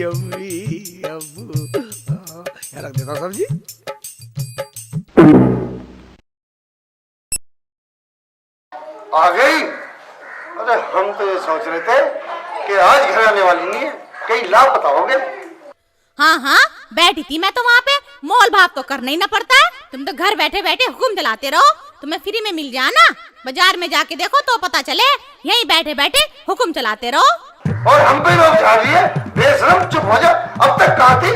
अम्मी अब्बू यहाँ रख देता हूँ सब्जी। आ गई। अरे हम तो ये सोच रहे थे कि आज घर आने वाली नहीं है, कहीं लापता हो गए। हाँ हाँ बैठी थी मैं तो वहाँ पे, मोल भाव तो करना ही ना पड़ता है। तुम तो घर बैठे बैठे हुक्म चलाते रहो, तुम्हें फ्री में मिल जाना। बाजार में जाके देखो तो पता चले, यहीं बैठे बैठे हुक्म चलाते रहो। और हम पे लोग जा रही है, बेशरम चुप हो जा। अब तक कहाँ थी?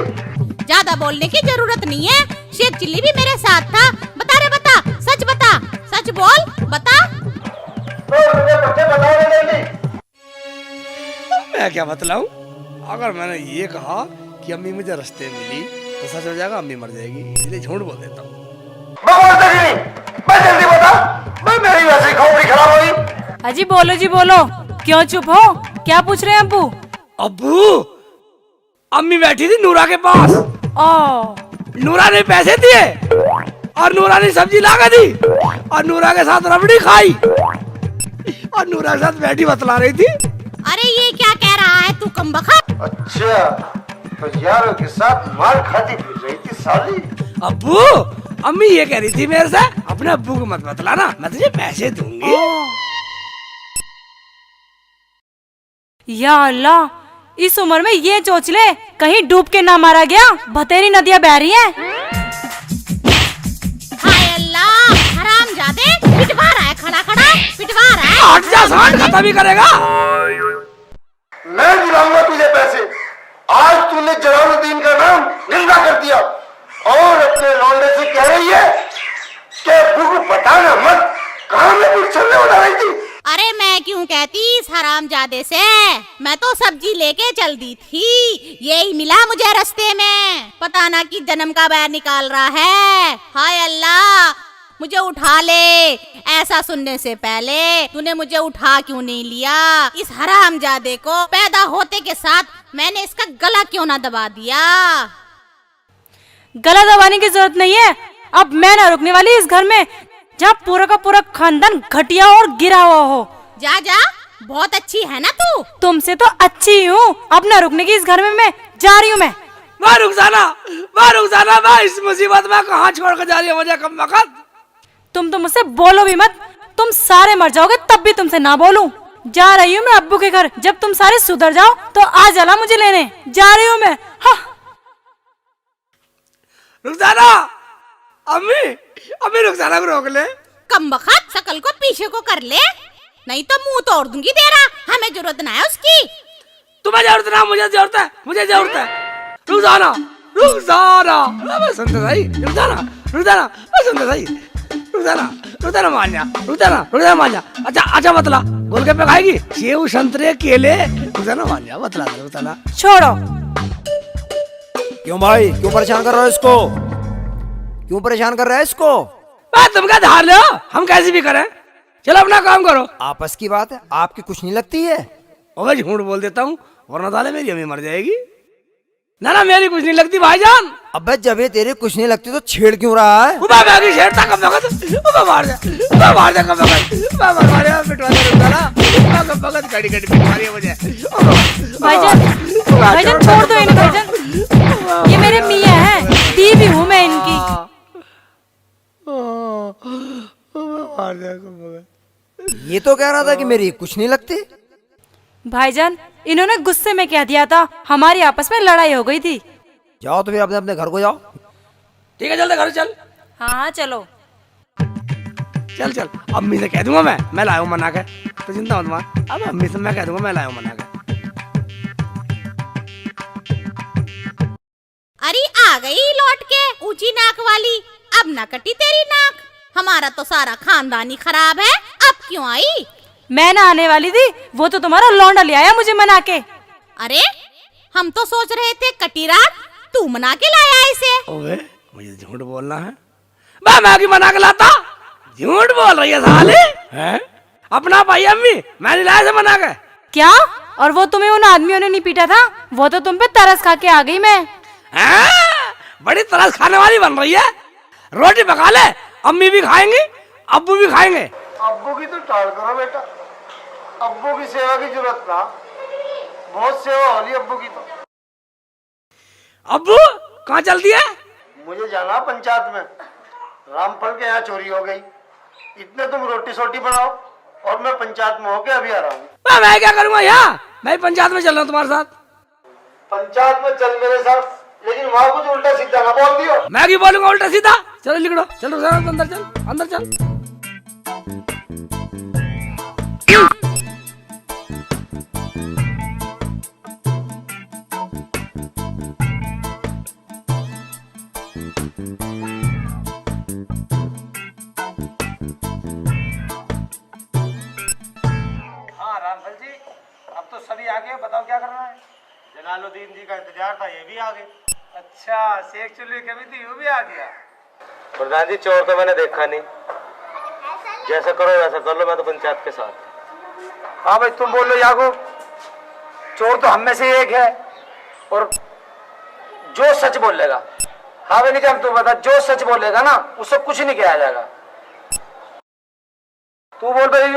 ज्यादा बोलने की जरूरत नहीं है, शेख चिल्ली भी मेरे साथ था। बता रे बता, सच बता, सच बोल बता। मैं क्या बतलाऊं? अगर मैंने ये कहा कि अम्मी मुझे रास्ते में मिली तो सच हो जाएगा, अम्मी मर जाएगी, इसलिए झूठ बोल देता हूँ। मैं जल्दी बता, मैं मेरी वैसे खोपड़ी खराब हुई। अजी बोलो जी बोलो, क्यों चुप हो? क्या पूछ रहे हैं अब्बू? अब्बू, अम्मी बैठी थी नूरा के पास। नूरा ने पैसे दिए और नूरा ने सब्जी ला दी और नूरा के साथ रबड़ी खाई और नूरा के साथ बैठी बतला रही थी। अरे ये क्या कह रहा है तू कमबख्त? अच्छा, तो यारों के साथ मार खाती फिर रही थी साली। अब्बू, अम्मी ये कह रही थी मेरे से, अपने अब्बू को मत बतलाना, मैं तुझे पैसे दूंगी। या अल्लाह, इस उम्र में ये चोचले कहीं डूब के ना मारा गया। बतेरी नदियां बह रही हैं। हाय अल्लाह, हरामजादे, पिटवा रहा है, खड़ा खड़ा पिटवा रहा है। हट जा, सांड खत्म ही करेगा। मैं दिलाऊंगा तुझे पैसे। आज तूने जलालुद्दीन का नाम निंदा कर दिया और अपने लौंडे से कह रही है कि अब्बू को बताना मत, कहाँ में पिक्चर उड़ा रही थी। अरे मैं क्यों कहती इस हरामजादे से, मैं तो सब्जी लेके चल दी थी, यही मिला मुझे रास्ते में। पता ना कि जन्म का बैर निकाल रहा है। हाय अल्लाह, मुझे उठा ले। ऐसा सुनने से पहले तूने मुझे उठा क्यों नहीं लिया? इस हरामजादे को पैदा होते के साथ मैंने इसका गला क्यों ना दबा दिया? गला दबाने की जरूरत नहीं है। अब मैं ना रुकने वाली इस घर में जहाँ पूरा का पूरा खानदान घटिया और गिरा हुआ हो। जा जा, बहुत अच्छी है ना तू। तुमसे तो अच्छी हूँ। अब ना रुकने की इस घर में मैं जा रही हूँ। मैं रुक जाना, मैं इस मुसीबत में कहाँ छोड़ कर जा रही है मुझे कमबख्त। तुम तो मुझसे बोलो भी मत, तुम सारे मर जाओगे तब भी तुमसे ना बोलूं। जा रही हूँ मैं अब्बू के घर, जब तुम सारे सुधर जाओ तो आ जाना मुझे लेने। जा रही हूँ मैं। हाँ। रुक जाना अम्मी रुक जाना, रोक ले। कमबख्त, शकल को पीछे को कर ले, नहीं तो मुंह तोड़ दूंगी तेरा। हमें जरूरत ना है उसकी। तुम्हें जरूरत ना, मुझे जरूरत है। रुक जाना, मैं सुनते सही। रुक जाना, मान जा। अच्छा बतला, गोलगप्पे खाएगी? सेव, संतरे, केले? रुक जाना, मान जा, बतला। छोड़ो। क्यों भाई, क्यों परेशान कर रहे हो इसको? क्यों परेशान कर रहा है इसको? तुम क्या धार लो, हम कैसे भी करें। चलो अपना काम करो। आपस की बात है, आपकी कुछ नहीं लगती है। और झूठ बोल देता हूँ, वरना साले मेरी अम्मी मर जाएगी। ना मेरी कुछ नहीं लगती भाईजान। अबे जब ये तेरे कुछ नहीं लगती तो छेड़ क्यों रहा है? छेड़ता कमबख्त, मार दे कमबख्त, गाड़ी मारी मुझे। भाईजान छोड़ दो इन्हें। भाईजान ये मेरे मियाँ हैं, बीवी हूँ मैं इनकी। ये तो कह रहा था कि मेरी कुछ नहीं लगती। भाईजान इन्होंने गुस्से में कह दिया था, हमारी आपस में लड़ाई हो गई थी। जाओ तो फिर अपने अपने घर को जाओ। ठीक है, जल्दी घर चल। हाँ चलो। चल, अम्मी से कह दूंगा मैं लाया हूँ मना के, तो चिंता मत मार। अब अम्मी से मैं कह दूंगा मैं लाया हूँ मना के। अरे आ गई लौट के ऊंची नाक वाली, अब ना कटी तेरी नाक। हमारा तो सारा खानदानी खराब है, अब क्यों आई? मैं ना आने वाली थी, वो तो तुम्हारा लौंडा ले आया मुझे मना के। अरे हम तो सोच रहे थे कटी रात, तू मना के लाया इसे। ओए, मुझे झूठ बोलना है? मैं की मना के लाता? झूठ बोल रही है साले हैं? अपना भाई अम्मी मैंने लाया से मना के। क्या? और वो तुम्हें उन आदमियों ने नहीं पीटा था? वो तो तुम पे तरस खा के आ गई मैं। बड़ी तरस खाने वाली बन रही है। रोटी पका ले, अम्मी भी खाएंगी, अब्बू भी खाएंगे। अब्बू की तो टाल करो बेटा, अब्बू की सेवा की जरूरत ना, बहुत सेवा हो रही अब्बू की तो। अब्बू कहाँ चल दिए? मुझे जाना पंचायत में, रामफल के यहाँ चोरी हो गई। इतने तुम रोटी सोटी बनाओ और मैं पंचायत में होके अभी आ रहा हूँ। मैं क्या करूँगा यहाँ? मैं पंचायत में चल रहा हूँ तुम्हारे साथ। पंचायत में चल मेरे साथ, लेकिन वहाँ कुछ उल्टा सीधा ना बोल दियो। मैं क्यों बोलूंगा उल्टा सीधा? चलो लिखो, चलो अंदर चल, अंदर चल। हाँ रामफल जी, अब तो सभी आ गए, बताओ क्या करना है? जलालुद्दीन जी का इंतजार था, ये भी आ गए। अच्छा, शेख चुल्ली कभी थी, वो भी आ गया। प्रधान जी चोर तो मैंने देखा नहीं, जैसा करो वैसा कर लो, मैं तो पंचायत के साथ। हाँ भाई तुम बोल लो यागो, चोर तो हम में से एक है और जो सच बोलेगा, हाँ भाई निजाम तू बता, जो सच बोलेगा ना उससे कुछ नहीं किया जाएगा। तू बोल भाई,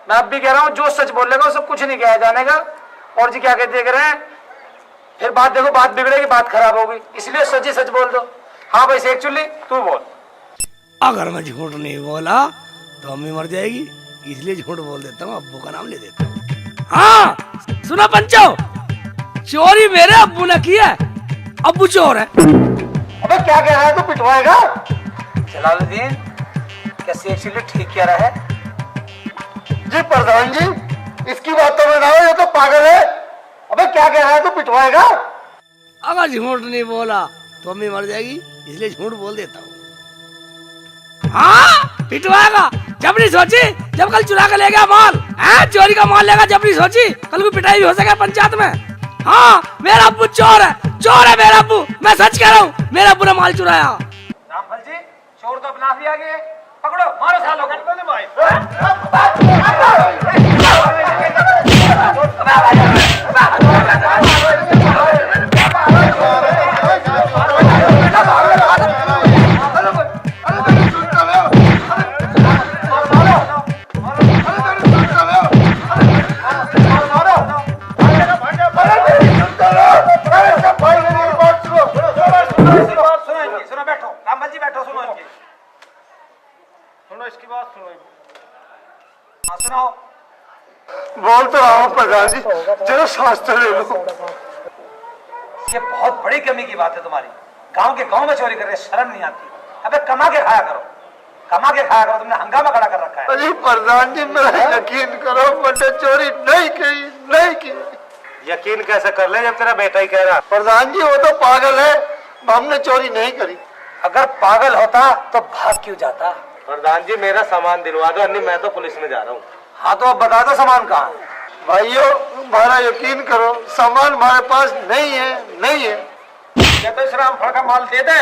मैं अब भी कह रहा हूँ, जो सच बोलेगा उससे कुछ नहीं किया जाने का। और जी क्या कहते देख रहे हैं, फिर बात देखो, बात बिगड़ेगी, बात खराब होगी, इसलिए सच ही सच बोल दो। हाँ भाई शेख चुल्ली तू बोल। अगर मैं झूठ नहीं बोला तो अम्मी मर जाएगी, इसलिए झूठ बोल देता हूँ, अब्बू का नाम ले देता हूँ। हाँ सुना पंचो, चोरी मेरे अब्बू ने की है, अब्बू चोर है। अबे क्या कह रहा है, तो पिटवाएगा? जलालुद्दीन क्या शेख चुल्ली ठीक कह रहा है? जी प्रधान जी, इसकी बातों में ना हो, ये तो पागल है। अबे क्या कह रहा है, तो पिटवाएगा? अगर झूठ नहीं बोला तो अम्मी मर जाएगी, इसलिए झूठ बोल देता हूँ। हाँ पिटवाएगा, जब नहीं सोची, जब कल चुरा के ले गया माल, चोरी का माल लेगा, जब नहीं सोची कल को पिटाई भी हो सके पंचायत में। हाँ मेरा अब्बू चोर है, चोर है मेरा अब्बू, मैं सच कह रहा हूँ, मेरा अब्बू ने माल चुराया। रामफल जी चोर तो अपना भी आ गए, पकड़ो मारो सालों को। सुनो बैठो रामफल जी, बैठो, सुनो इनकी, सुनो इसकी बात सुनो। हाँ सुनाओ। बोल तो रहा हूँ प्रधान जी, जरा सांस तो ले लो। ये बहुत बड़ी कमी की बात है तुम्हारी, गांव के गांव में चोरी कर रहे, शर्म नहीं आती? अबे कमा के खाया करो, कमा के खाया करो, तुमने हंगामा खड़ा कर रखा है। अरे प्रधान जी मेरा यकीन करो, मैंने चोरी नहीं की, नहीं की। यकीन कैसे कर ले जब तेरा बेटा ही कह रहा? प्रधान जी वो तो पागल है, हमने चोरी नहीं करी। अगर पागल होता तो भाग क्यों जाता? प्रधान जी मेरा सामान दिलवा दो, अन्य मैं तो पुलिस में जा रहा हूँ। हाँ तो अब बता दो सामान कहाँ है? भाइयों हमारा यकीन करो, सामान हमारे पास नहीं है, नहीं है। या तो इस रामफल का माल दे दे,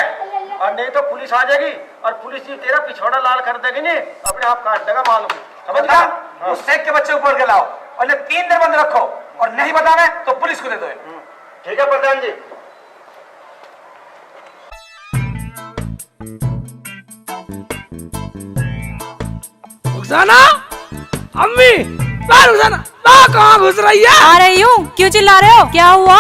और नहीं तो पुलिस आ जाएगी और पुलिस जी तेरा पिछौड़ा लाल कर देगी, नहीं अपने आप काट देगा माल। समझ गया? उस शेख के बच्चे ऊपर के लाओ और इन्हें 3 दिन बंद रखो, और नहीं बताना तो पुलिस को दे दो। ठीक है प्रधान जी। रुखसाना, अम्मी, रुखसाना, कहाँ घुस रही है? आ रही हूँ, क्यों चिल्ला रहे हो, क्या हुआ?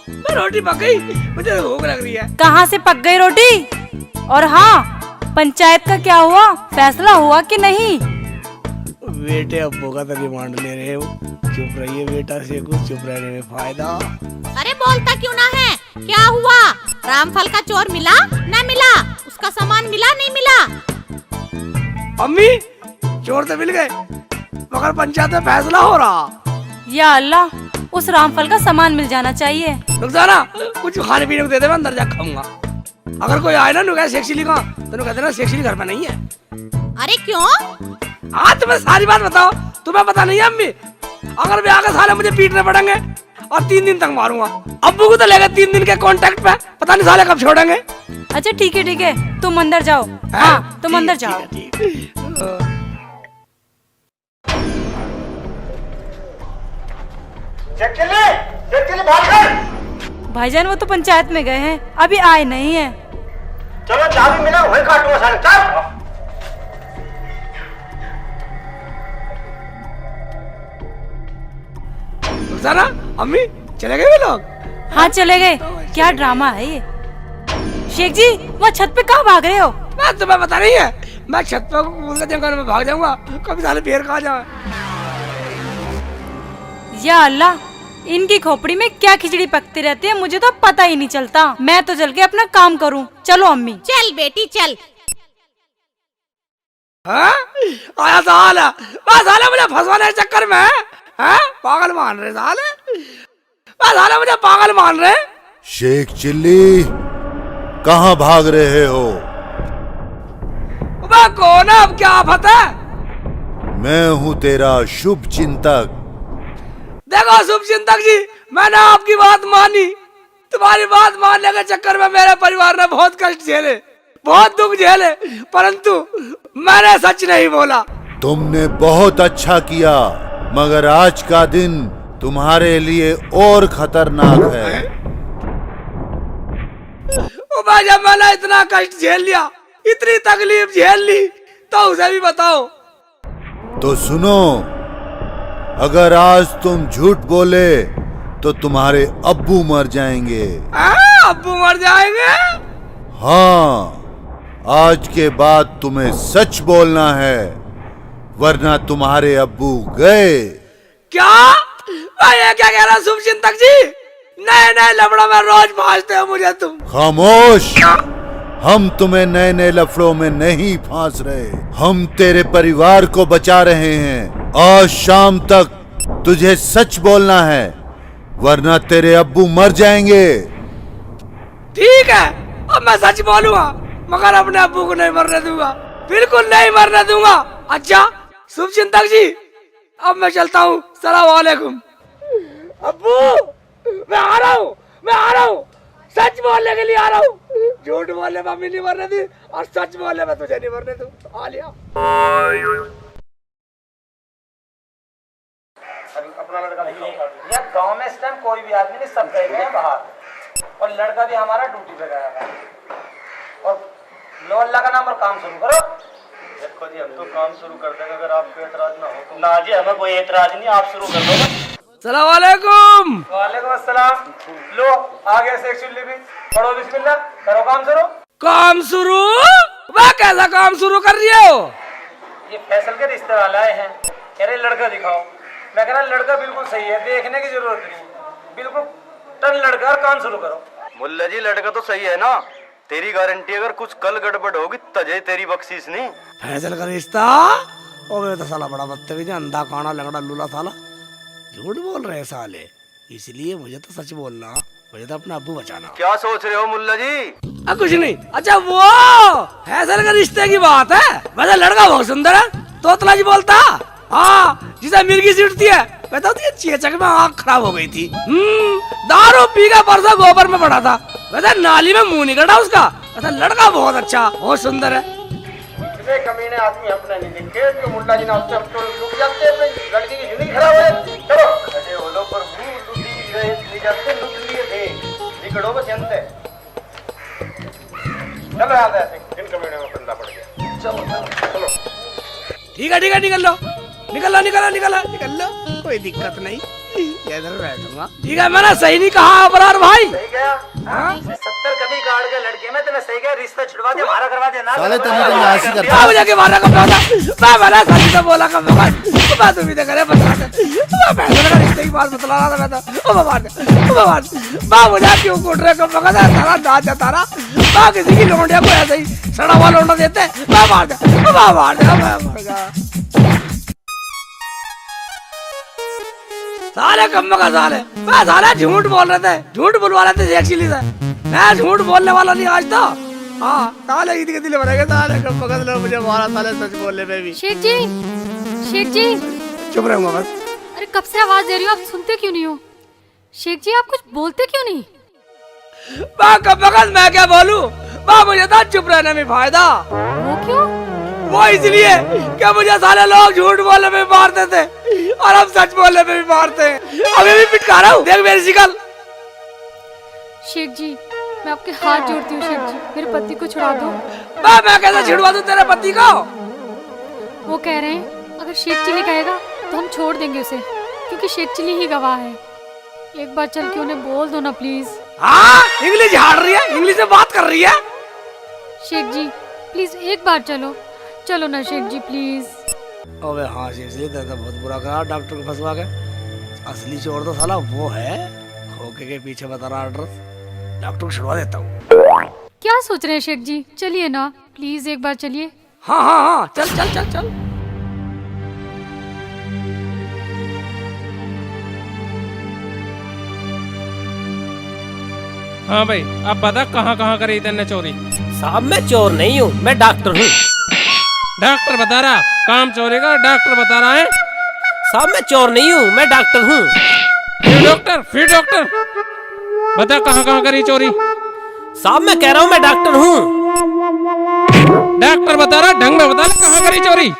मैं रोटी पक गई, मुझे भूख लग रही है। कहाँ से पक गई रोटी? और हाँ, पंचायत का क्या हुआ, फैसला हुआ कि नहीं? बेटे अब्बू का तो रिमांड ले रहे हो, चुप रहिए बेटा, से कुछ चुप रहने में फायदा। अरे बोलता क्यों ना है, क्या हुआ? रामफल का चोर मिला ना मिला, उसका सामान मिला नहीं मिला? अम्मी चोर तो मिल गए, मगर पंचायत में फैसला हो रहा। या अल्लाह, उस रामफल का सामान मिल जाना चाहिए। रुखसाना कुछ खाने पीने को दे दे, मैं अंदर जा खाऊंगा। अगर कोई आए ना नुका शेख चिल्ली का, तो कहते ना शेख चिल्ली घर पे नहीं है। अरे क्यों? हाँ तुम्हें सारी बात बताओ, तुम्हें पता नहीं है अम्मी? अगर भी आगे साले मुझे पीटने पड़ेंगे और 3 दिन तक मारूंगा। अब्बू को तो लेगा 3 दिन के कांटेक्ट पे, पता नहीं साले कब छोड़ेंगे। अच्छा ठीक है, तुम अंदर जाओ। हाँ तुम अंदर जाओ। भाईजान वो तो पंचायत में गए हैं, अभी आए नहीं है। चलो चाबी मिला वही काटूंगा साले, चल। रुखसाना, अम्मी चले गए वे लोग? हाँ चले गए। क्या ड्रामा है ये। शेख जी वहाँ छत पे कहाँ भाग रहे हो? मैं तुम्हें पता नहीं है, मैं छत पे जंगल में भाग जाऊंगा, कभी साले पेड़ खा जाए। या अल्लाह, इनकी खोपड़ी में क्या खिचड़ी पकती रहती है, मुझे तो पता ही नहीं चलता। मैं तो चल के अपना काम करूं। चलो अम्मी। चल बेटी चल। हाँ? आया साला, साला मुझे फंसवाने के चक्कर में है? पागल मान रहे साले, साला मुझे पागल मान रहे। शेख चिल्ली कहाँ भाग रहे हो? वह कौन है, अब क्या आफत है? मैं हूँ तेरा शुभ चिंतक। देखो शुभ चिंतक जी, मैंने आपकी बात मानी। तुम्हारी बात मानने के चक्कर में मेरे परिवार ने बहुत कष्ट झेले, बहुत दुख झेले, परंतु मैंने सच नहीं बोला। तुमने बहुत अच्छा किया, मगर आज का दिन तुम्हारे लिए और खतरनाक है। जब मैंने इतना कष्ट झेल लिया, इतनी तकलीफ झेल ली, तो उसे भी बताओ। तो सुनो, अगर आज तुम झूठ बोले तो तुम्हारे अब्बू मर जाएंगे। अब्बू मर जाएंगे? हाँ, आज के बाद तुम्हें सच बोलना है, वरना तुम्हारे अब्बू गए। क्या? ये क्या कह रहा शुभ चिंतक जी? नए नए लफड़ों में रोज फांसते हो मुझे तुम। खामोश, हम तुम्हें नए नए लफड़ों में नहीं फांस रहे, हम तेरे परिवार को बचा रहे हैं। आज शाम तक तुझे सच बोलना है, वरना तेरे अब्बू मर जाएंगे। ठीक है, अब मैं सच बोलूंगा, मगर अपने अब्बू को नहीं मरने दूंगा, बिल्कुल नहीं मरने दूंगा। अच्छा शुभ चिंतक जी, अब मैं चलता हूँ, सलाम वालेकुम। अब्बू मैं आ रहा हूँ, मैं आ रहा हूँ, सच बोलने के लिए आ रहा हूँ। झूठ बोलने में मम्मी नहीं मरने दी, और सच बोलने में तुझे नहीं मरने दूँ। आ लिया। अपना लड़का यार, गांव में इस टाइम कोई भी आदमी नहीं, सब गए हैं बाहर, और लड़का भी हमारा ड्यूटी पे गया है। और लो अल्लाह का नाम और काम शुरू करो। देखो जी, हम तो काम शुरू कर देंगे अगर आपको एतराज ना हो तो। ना जी, हमें कोई एतराज नहीं, आप शुरू कर दो। सलाम वालेकुम। वालेकुम अस्सलाम। लो आगे से एक चुल्ली भी पढ़ो, बिस्मिल्लाह, करो काम शुरू। काम शुरू? वह कैसा काम शुरू कर रही हो? ये फैसल के रिश्ते वाले आए हैं, कह रहे लड़का दिखाओ। मैं कह रहा लड़का बिल्कुल सही है, देखने की जरूरत नहीं, बिल्कुल टन लड़का, और काम शुरू करो। मुल्ला जी लड़का तो सही है ना, तेरी गारंटी अगर कुछ कल गड़बड़ होगी तजे तेरी बख्शीश नहीं। फैसल का रिश्ता? और तो साला बड़ा बदतमीज है, अंधा काना लंगड़ा लूला साला, झूठ बोल रहे साले। इसलिए मुझे तो सच बोलना, मुझे तो अपना अब्बू बचाना। क्या सोच रहे हो मुल्ला जी? कुछ नहीं। अच्छा वो फैसल के रिश्ते की बात है, वैसे लड़का बहुत सुंदर है, तोतला जी बोलता। हाँ, जिसे मिर्गी सीटती है, बताती है चेचक में आँख खराब हो गई थी। दारू पी का परसों गोबर में पड़ा था, वैसे नाली में मुंह निकला उसका। वैसे लड़का बहुत अच्छा, बहुत सुंदर है। इतने कमीने आदमी अपने नहीं दिखे, जो मुल्ला जी ना उससे अब तो रुक जाते हैं, लड़की की जिंदगी खराब है। चलो अरे वो लोग पर मुंह लुटी गए, जाते लुट लिए थे, बिगड़ो बस जनते। चलो याद है, इन कमीने में बंदा पड़ गया। चलो चलो, ठीक है ठीक है, निकल लो, निकल लो, निकल लो, निकल लो, निकल लो, कोई दिक्कत नहीं, इधर बैठूंगा। ठीक है, मैंने सही नहीं कहा अबरार भाई? सही गया। 70 कमी काट के लड़के में तेने सही गया, रिश्ता छुड़वा दे, हमारा करवा देना। साले तभी तो नासी करता क्या मुझे के मारा कब था? मैं मैंने सच तो बोला कब था? मैं तुम्ही तो करे बता दे, मैं फैसले का रिश्ते की बात बतला रहा था। मैं तो ओ भगवान, ओ भगवान, माँ मुझे क्यों कूट रहे? कब वक्त है सारा दांत जाता रहा, माँ किसी की लौंडिया को ऐसे ही सड़ा हुआ लौंडा देते, मैं मार दे, मैं मार दे, मैं मर गया। साले कम्मा का साले, मैं साले झूठ बोल रहे थे, झूठ बुलवा रहे थे एक्चुअली से, मैं झूठ बोलने वाला नहीं आज तो। हाँ साले ईद के दिल भरेंगे, साले कम्मा का साले मुझे मारा, साले सच बोलने में भी। शेख जी, शेख जी, चुप रहूंगा बस। अरे कब से आवाज दे रही हो, आप सुनते क्यों नहीं हो? शेख जी आप कुछ बोलते क्यों नहीं? कम्मा का मैं क्या बोलूं? मुझे था चुप रहने में फायदा। वो क्यों? वो इसलिए कि मुझे साले लोग झूठ बोलने में मारते थे, और हम सच बोलने में भी मारते हैं। अभी भी पिटका रहा हूँ, देख मेरी शिकल। शेख जी मैं आपके हाथ जोड़ती हूँ, शेख जी मेरे पति को छुड़ा दो। मैं कैसे छिड़वा दूं तेरे पति को? वो कह रहे हैं अगर शेख चिली कहेगा तो हम छोड़ देंगे उसे, क्योंकि शेख चिली ही गवाह है। एक बार चल के उन्हें बोल दो ना प्लीज। हाँ, इंग्लिश झाड़ रही है, इंग्लिश में बात कर रही है। शेख जी प्लीज एक बार चलो, चलो ना शेख जी प्लीज। अबे हाँ शेख जी, तो बहुत बुरा करा डॉक्टर को फंसवा के। असली चोर तो साला वो है, खोके के पीछे बता रहा एड्रेस। डॉक्टर को छुड़वा देता हूँ। क्या सोच रहे हैं शेख जी, चलिए ना प्लीज एक बार चलिए। हाँ हाँ हाँ, चल चल चल चल। हाँ भाई, अब बता कहाँ कहाँ करी तैने चोरी? साहब मैं चोर नहीं हूँ, मैं डॉक्टर हूँ। डॉक्टर बता रहा काम चोरी का, डॉक्टर बता रहा है। साहब मैं चोर नहीं हूँ, मैं डॉक्टर हूँ। फिर डॉक्टर बता कहाँ कहाँ करी चोरी? साहब मैं कह रहा हूँ मैं डॉक्टर हूँ। डॉक्टर बता रहा, ढंग में बता कहाँ करी चोरी?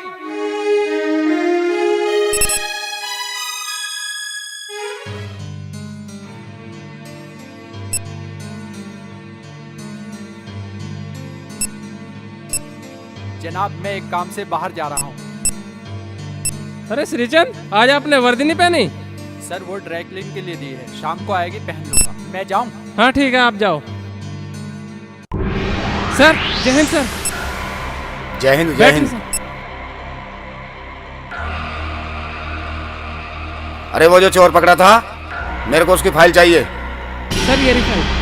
जनाब मैं एक काम से बाहर जा रहा हूँ। अरे श्रीचंद, आज आपने वर्दी नहीं पहनी? सर वो ड्राई क्लीन के लिए दी है, शाम को आएगी पहन लूंगा। मैं जाऊँ? हाँ ठीक है, आप जाओ। सर जय हिंद। सर जय हिंद। जय हिंद। अरे वो जो चोर पकड़ा था, मेरे को उसकी फाइल चाहिए। सर ये रही फाइल।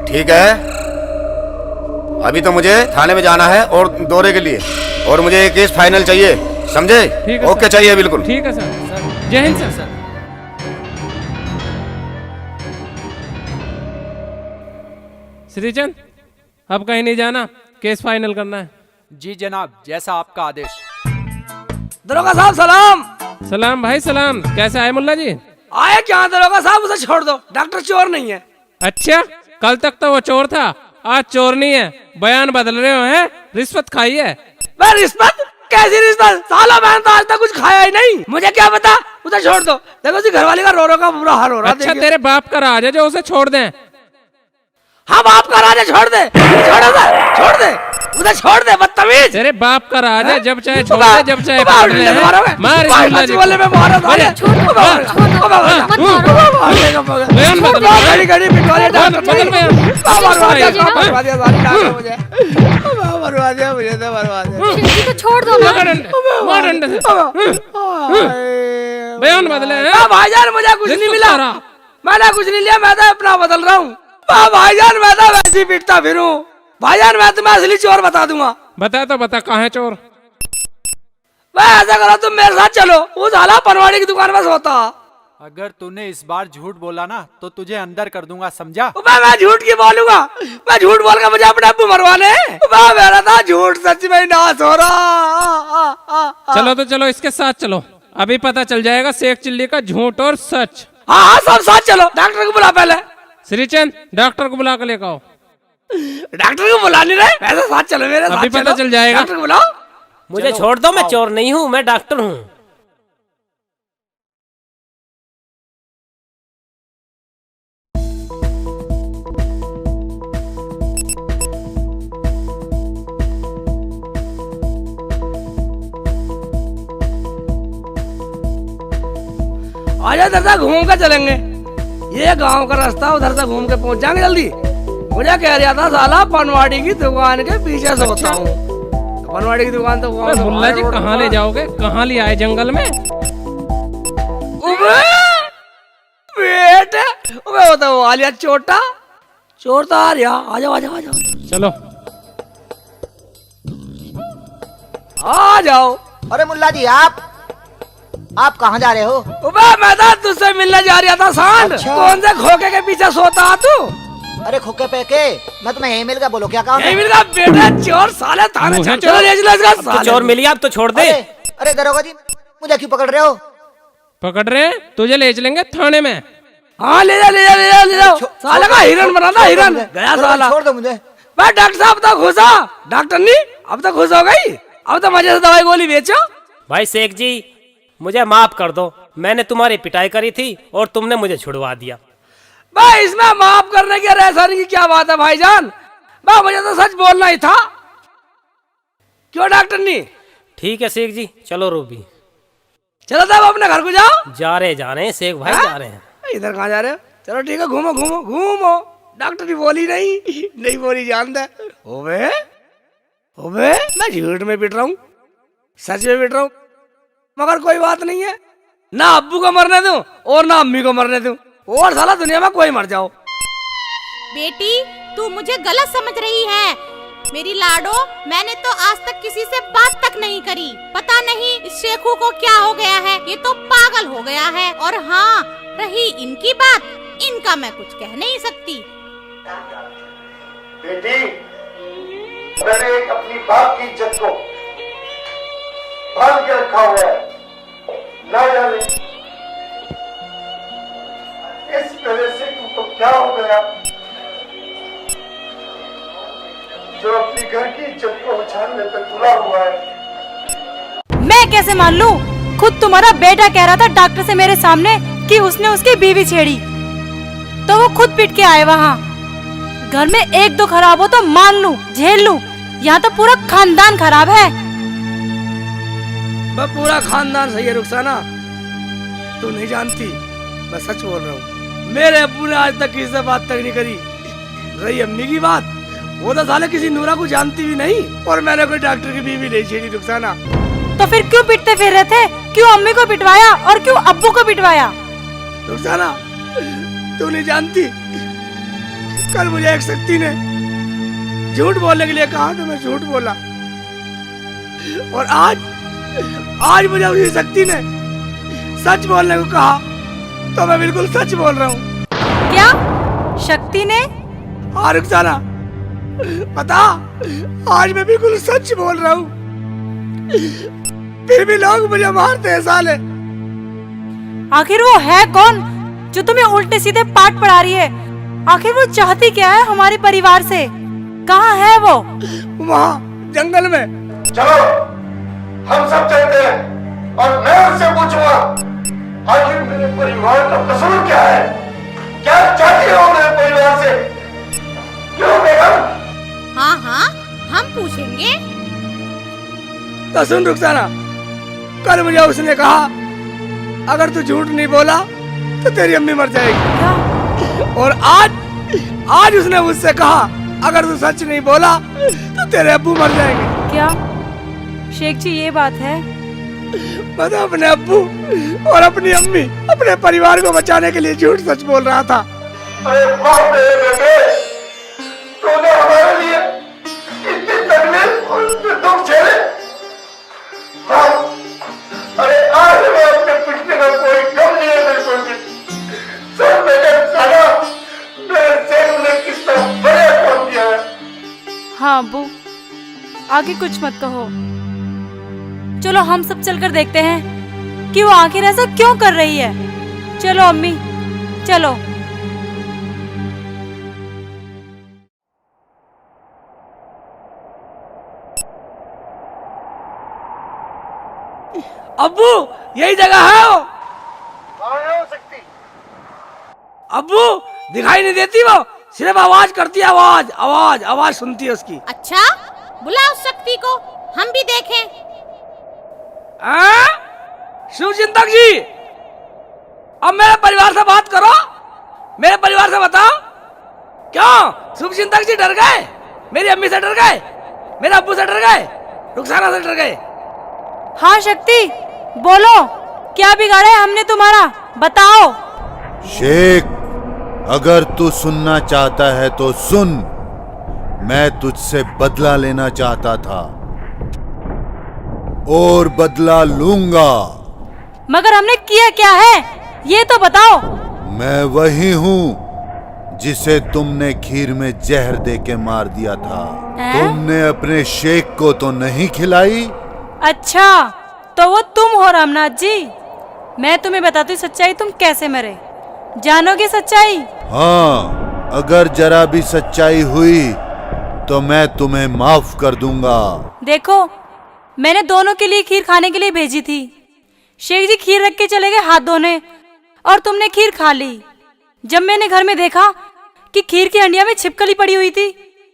ठीक है, अभी तो मुझे थाने में जाना है और दौरे के लिए, और मुझे एक केस फाइनल चाहिए, समझे? ठीक है ओके, चाहिए बिल्कुल। ठीक है सर। जय हिंद सर। श्रीचंद अब कहीं नहीं जाना, केस फाइनल करना है। जी जनाब, जैसा आपका आदेश। दरोगा साहब सलाम। सलाम भाई सलाम, कैसे आए मुल्ला जी? आए क्या दरोगा साहब, उसे छोड़ दो, डॉक्टर चोर नहीं है। अच्छा, कल तक तो वो चोर था, आज चोर नहीं है, बयान बदल रहे हो हैं? रिश्वत खाई है? मैं रिश्वत? कैसी रिश्वत? साला मैंने तो आज तक कुछ खाया ही नहीं, मुझे क्या पता, उसे छोड़ दो। देखो उसी घरवाली का रो का बुरा हाल हो रहा है। अच्छा तेरे बाप का राज है जो उसे छोड़ दें? हाँ बाप का राज है, छोड़ दे, छोड़ दे, उसे छोड़ दे, बदतमीज। तेरे बाप का राज है, जब चाहे छोड़ दे, जब चाहे पकड़ ले। मार इस मुल्ला जी को। बयान बदल, बदल शेख जी को छोड़ दो ना। मार डंडे से। बयान बदले। भाईजान मुझे कुछ नहीं मिला, मैंने कुछ नहीं लिया, मैं तो अपना बदल रहा हूँ। भाईजान मैं तो वैसे ही पीटता फिरूं। भाईजान मैं तुम्हें असली चोर बता दूंगा। बता तो बता, कहाँ है चोर? मैं ऐसा करो, तुम मेरे साथ चलो, वो साला पनवाड़ी की दुकान में सोता। अगर तूने इस बार झूठ बोला ना तो तुझे अंदर कर दूंगा, समझा? मैं झूठ की बोलूंगा, मैं झूठ बोल कर मुझे अपने अब्बू मरवाने। मेरा था झूठ सच में नाश हो रहा। चलो तो चलो, इसके साथ चलो, अभी पता चल जाएगा शेख चिल्ली का झूठ और सच। हाँ हाँ सब साथ चलो। डॉक्टर को बुला पहले। श्रीचंद डॉक्टर को बुला कर लेकर आओ। डॉक्टर को बुला नहीं रहे, ऐसा साथ चलो मेरे साथ। अभी पता चल जाएगा। डॉक्टर को बुलाओ। मुझे छोड़ दो, मैं चोर नहीं हूँ, मैं डॉक्टर हूँ। आजा दरसा, घूम कर चलेंगे, ये गांव का रास्ता, उधर से घूम के पहुंच जाएंगे जल्दी। मुझे कह रहा था साला पनवाड़ी की दुकान के पीछे से होता हूँ। पनवाड़ी की दुकान तो मुल्ला जी कहाँ ले जाओगे, कहाँ ले आए जंगल में? बेटे वो तो वो आलिया चोटा चोर तो आ रहा। आ जाओ आ जाओ आ जाओ, चलो आ जाओ। अरे मुल्ला जी आप कहाँ जा रहे हो? मैं तो तुझसे मिलने जा रहा था सांड। अच्छा। कौन से खोके के पीछे सोता तू? अरे खोके पे के, मैं तुम्हें यही मिल गया, बोलो क्या काम है? यही मिल गया बेटा, चोर साले थाने चलो ले चलो इसका अब तो चोर मिली, अब तो छोड़ दे। अरे दरोगा जी मुझे क्यों पकड़ रहे हो? पकड़ रहे हैं तुझे, ले चलेंगे थाने में। हाँ ले जा ले जा ले जा ले जाओ। साले का हिरन बना था, हिरन गया साला। छोड़ दो मुझे। मैं डॉक्टर साहब तो खुश हो, डॉक्टर नहीं अब तो खुश हो गई, अब तो मजे से दवाई गोली बेचो। भाई शेख जी मुझे माफ कर दो, मैंने तुम्हारी पिटाई करी थी और तुमने मुझे छुड़वा दिया। भाई इसमें माफ करने की रेसानी की क्या बात है भाईजान? मुझे तो सच बोलना ही था। क्यों डॉक्टरनी? ठीक है शेख जी, चलो रूबी। चलो तब अपने घर को जाओ। जा रहे हैं शेख भाई, जा रहे हैं। इधर कहाँ जा रहे हो? चलो ठीक है, घूमो घूमो घूमो। डॉक्टर की बोली नहीं बोली जानता है। ओबे मैं झूठ में पिट रहा हूँ, सच में पिट रहा हूँ, मगर कोई बात नहीं है। ना अब्बू को मरने दूं और ना अम्मी को मरने दूं, और साला दुनिया में कोई मर जाओ। बेटी तू मुझे गलत समझ रही है। मेरी लाडो, मैंने तो आज तक किसी से बात तक नहीं करी। पता नहीं इस शेखू को क्या हो गया है, ये तो पागल हो गया है। और हाँ, रही इनकी बात, इनका मैं कुछ कह नहीं सकती। बेटी, मैंने एक अपनी बाप की इज्जत को बांध के रखा हुआ है। ना जाने इस तरह से तुमको क्या हो गया जो अपनी घर की इज्जत को उछालने पे तुला हुआ है। मैं कैसे मान लूं? खुद तुम्हारा बेटा कह रहा था डॉक्टर से मेरे सामने कि उसने उसकी बीवी छेड़ी, तो वो खुद पिट के आए वहाँ। घर में एक दो खराब हो तो मान लूं, झेल लूं, यहाँ तो पूरा खानदान खराब है। मैं पूरा खानदान सही है रुखसाना, तू नहीं जानती, मैं सच बोल रहा हूँ। मेरे अब्बू ने आज तक किसी से बात तक नहीं करी। रही अम्मी की बात, वो तो साले किसी नूरा को जानती भी नहीं, और मैंने कोई डॉक्टर की बीवी नहीं छेड़ी रुखसाना। तो फिर क्यों पिटते फिर रहे थे? क्यों अम्मी को पिटवाया और क्यों अब्बू को पिटवाया? रुखसाना तू नहीं जानती, कल मुझे एक शक्ति ने झूठ बोलने के लिए कहा तो मैं झूठ बोला, और आज मुझे उसी शक्ति ने सच बोलने को कहा तो मैं बिल्कुल सच बोल रहा हूँ। क्या शक्ति ने? हाँ रुखसाना, पता, आज मैं बिल्कुल सच बोल रहा हूँ, फिर भी लोग मुझे मारते हैं साले। आखिर वो है कौन जो तुम्हें उल्टे सीधे पाठ पढ़ा रही है? आखिर वो चाहती क्या है हमारे परिवार से? कहाँ है वो? वहाँ जंगल में। चलो हम सब चलते हैं और मैं उससे पूछूंगा आखिर मेरे परिवार का कसूर क्या है, क्या चाहती हो मेरे परिवार से? क्यों बेगम? हाँ हम पूछेंगे। तो सुन रुखसाना, कल मुझे उसने कहा अगर तू झूठ नहीं बोला तो तेरी अम्मी मर जाएगी, और आज उसने मुझसे कहा अगर तू सच नहीं बोला तो तेरे अब्बू मर जाएंगे। क्या शेख जी ये बात है? मैं तो अपने अब्बू और अपनी अम्मी, अपने परिवार को बचाने के लिए झूठ सच बोल रहा था। अरे बाप रे बेटे, तूने हमारे लिए इतनी तकलीफ और दुख झेले। अरे आज मैं अपने पिछले का कोई कम नहीं है मेरे को भी। सब मेरे सारा मेरे सेठ ने कितना बड़ा काम किया है। हाँ अब्बू, आगे कुछ मत कहो। चलो हम सब चलकर देखते हैं कि वो आखिर ऐसा क्यों कर रही है। चलो अम्मी, चलो। अब्बू यही जगह है वो। हो सकती? अब्बू दिखाई नहीं देती, वो सिर्फ आवाज करती है, आवाज सुनती है उसकी। अच्छा, बुला उस शक्ति को, हम भी देखें। शिव चिंतक जी, अब मेरे परिवार से बात करो, मेरे परिवार से बताओ क्यों शिव चिंतक जी डर गए? मेरी अम्मी से डर गए, मेरे अब्बू से डर गए, रुखसाना से डर गए। हाँ शक्ति, बोलो क्या बिगाड़ा है हमने तुम्हारा, बताओ। शेख, अगर तू सुनना चाहता है तो सुन। मैं तुझसे बदला लेना चाहता था और बदला लूंगा। मगर हमने किया क्या है ये तो बताओ। मैं वही हूँ जिसे तुमने खीर में जहर दे के मार दिया था। तुमने अपने शेख को तो नहीं खिलाई? अच्छा, तो वो तुम हो रामनाथ जी। मैं तुम्हें बताती हूँ सच्चाई, तुम कैसे मरे। जानोगे सच्चाई? हाँ, अगर जरा भी सच्चाई हुई तो मैं तुम्हें माफ कर दूंगा। देखो, मैंने दोनों के लिए खीर खाने के लिए भेजी थी। शेख जी खीर रख के चले गए हाथ धोने, और तुमने खीर खा ली। जब मैंने घर में देखा कि खीर की हंडिया में छिपकली पड़ी हुई थी,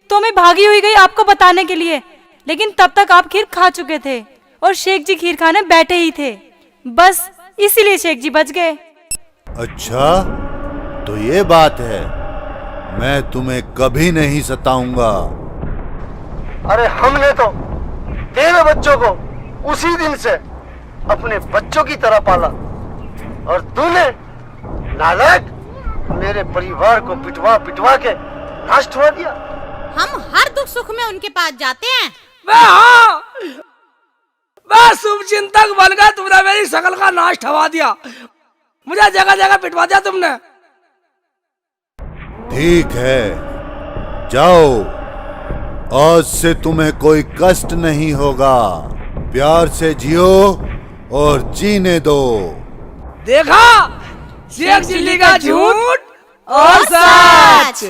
तो मैं भागी हुई गई आपको बताने के लिए, लेकिन तब तक आप खीर खा चुके थे और शेख जी खीर खाने बैठे ही थे। बस इसीलिए शेख जी बच गए। अच्छा, तो ये बात है। मैं तुम्हें कभी नहीं सताऊंगा। अरे हमने तो तेरे बच्चों को उसी दिन से अपने बच्चों की तरह पाला, और तूने नालायक मेरे परिवार को पिटवा पिटवा के नाश हुआ दिया। हम हर दुख सुख में उनके पास जाते हैं। हाँ, बस शुभ चिंतक बन गए तुमने, मेरी शकल का नाश ठवा दिया, मुझे जगह जगह पिटवा दिया तुमने। ठीक है, जाओ, आज से तुम्हें कोई कष्ट नहीं होगा। प्यार से जियो और जीने दो। देखा, शेख चिल्ली का झूठ और सच।